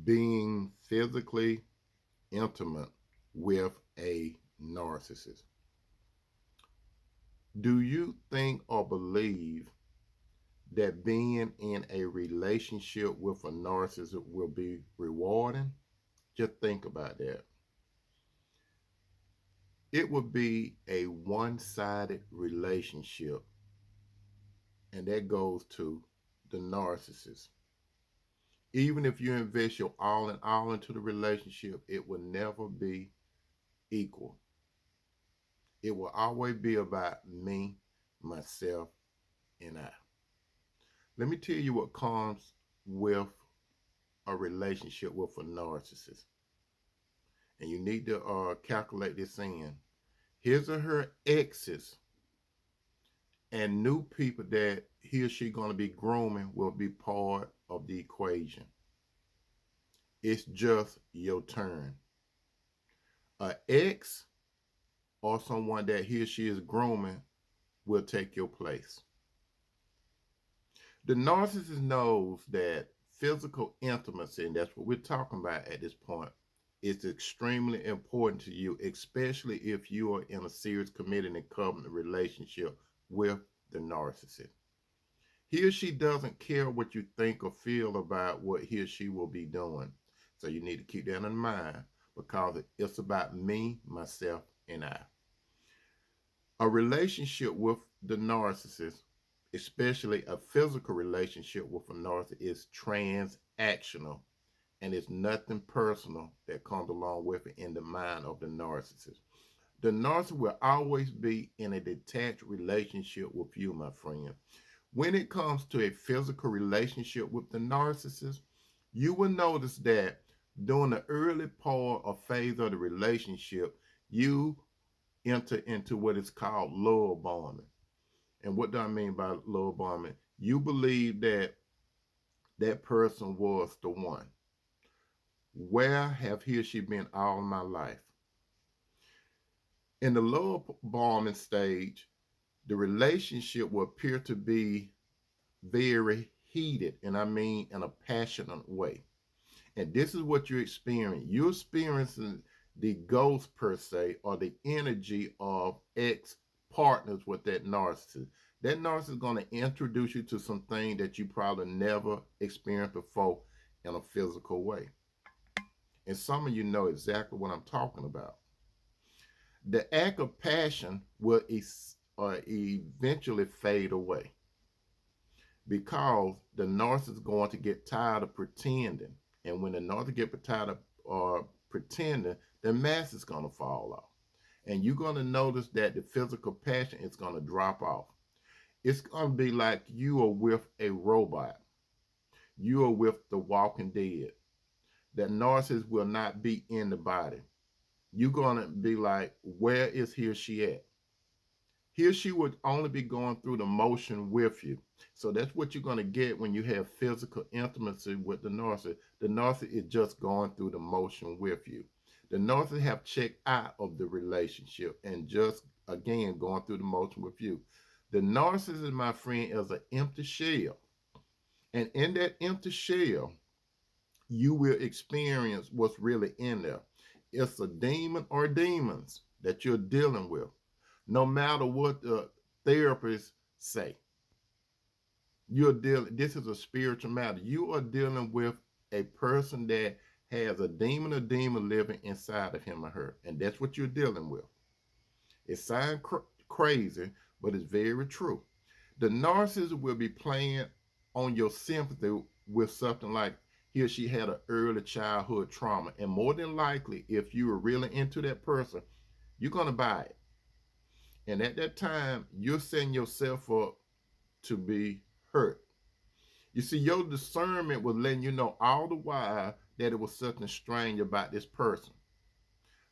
being physically intimate with a narcissist. Do you think or believe that being in a relationship with a narcissist will be rewarding? Just think about that. It would be a one sided relationship, and that goes to the narcissist. Even if you invest your all in all into the relationship, it will never be equal. It will always be about me, myself, and I. Let me tell you what comes with a relationship with a narcissist. And you need to calculate this in. His or her exes and new people that he or she going to be grooming will be part of the equation. It's just your turn. An ex or someone that he or she is grooming will take your place. The narcissist knows that physical intimacy, and that's what we're talking about at this point, is extremely important to you, especially if you are in a serious committed and covenant relationship with the narcissist. He or she doesn't care what you think or feel about what he or she will be doing. So you need to keep that in mind because it's about me, myself, and I. A relationship with the narcissist, especially a physical relationship with a narcissist, is transactional and it's nothing personal that comes along with it in the mind of the narcissist. The narcissist will always be in a detached relationship with you, my friend. When it comes to a physical relationship with the narcissist, you will notice that during the early part or phase of the relationship, you enter into what is called love bombing. And what do I mean by love bombing? You believe that that person was the one. Where have he or she been all my life? In the love bombing stage, the relationship will appear to be very heated, and I mean in a passionate way. And this is what you're experiencing. You're experiencing the ghost per se, or the energy of ex partners with that narcissist. That narcissist is going to introduce you to something that you probably never experienced before in a physical way. And some of you know exactly what I'm talking about. The act of passion will eventually fade away because the narcissist is going to get tired of pretending. And when the narcissist get tired of pretending, the mask is going to fall off. And you're going to notice that the physical passion is going to drop off. It's going to be like you are with a robot. You are with the walking dead. That narcissist will not be in the body. You're going to be like, where is he or she at? He or she would only be going through the motion with you. So that's what you're going to get when you have physical intimacy with the narcissist. The narcissist is just going through the motion with you. The narcissist have checked out of the relationship and just, again, going through the motion with you. The narcissist, my friend, is an empty shell. And in that empty shell, you will experience what's really in there. It's a demon or demons that you're dealing with. No matter what the therapists say, this is a spiritual matter. You are dealing with a person that has a demon living inside of him or her. And that's what you're dealing with. It sounds crazy, but it's very true. The narcissist will be playing on your sympathy with something like he or she had an early childhood trauma. And more than likely, if you were really into that person, you're going to buy it. And at that time, you're setting yourself up to be hurt. You see, your discernment was letting you know all the while that it was something strange about this person.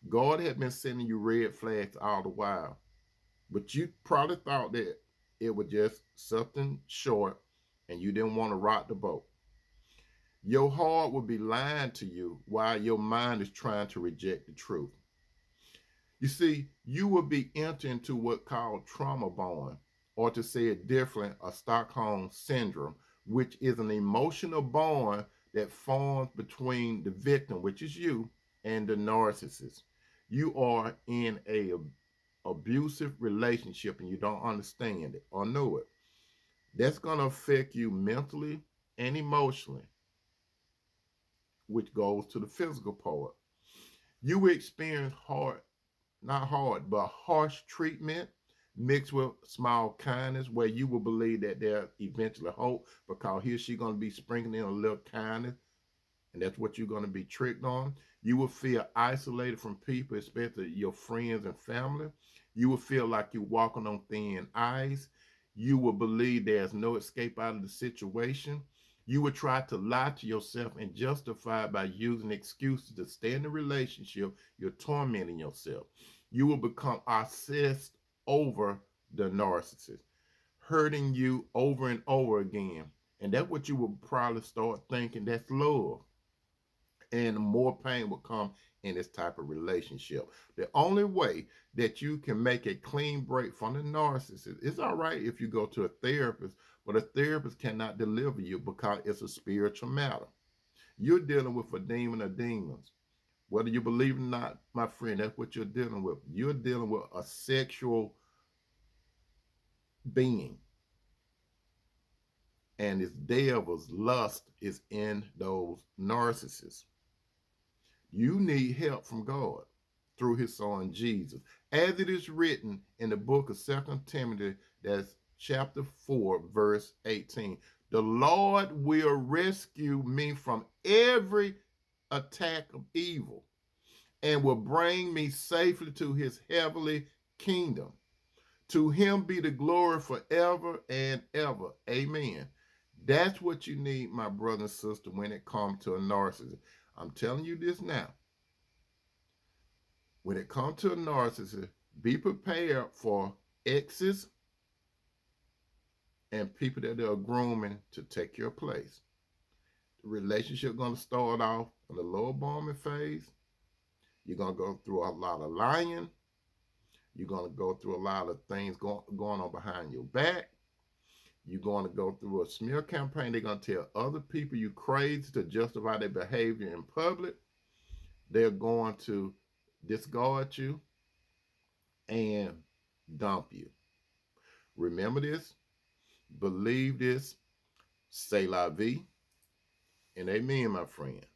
God had been sending you red flags all the while. But you probably thought that it was just something short and you didn't want to rock the boat. Your heart will be lying to you while your mind is trying to reject the truth. You see, you will be entering into what called trauma bond, or to say it different, a Stockholm syndrome, which is an emotional bond that forms between the victim, which is you, and the narcissist. You are in a abusive relationship and you don't understand it or know it. That's going to affect you mentally and emotionally, which goes to the physical part. You will experience not hard, but harsh treatment mixed with small kindness, where you will believe that there's eventually hope because here she's going to be sprinkling in a little kindness, and that's what you're going to be tricked on. You will feel isolated from people, especially your friends and family. You will feel like you're walking on thin ice. You will believe there's no escape out of the situation. You will try to lie to yourself and justify by using excuses to stay in the relationship. You're tormenting yourself. You will become obsessed over the narcissist, hurting you over and over again. And that's what you will probably start thinking that's love, and more pain will come in this type of relationship. The only way that you can make a clean break from the narcissist, it's all right if you go to a therapist, but a therapist cannot deliver you because it's a spiritual matter. You're dealing with a demon of demons. Whether you believe it or not, my friend, that's what you're dealing with. You're dealing with a sexual being, and its devil's lust is in those narcissists. You need help from God through his son Jesus. As it is written in the book of 2 Timothy, that's chapter 4, verse 18. The Lord will rescue me from every attack of evil and will bring me safely to his heavenly kingdom. To him be the glory forever and ever. Amen. That's what you need, my brother and sister, when it comes to a narcissist. I'm telling you this now. When it comes to a narcissist, be prepared for exes and people that are grooming to take your place. The relationship going to start off in the lower bombing phase. You're going to go through a lot of lying. You're going to go through a lot of things going on behind your back. You're going to go through a smear campaign. They're going to tell other people you crazy to justify their behavior in public. They're going to discard you and dump you. Remember this, believe this, say la vie, and amen, my friend.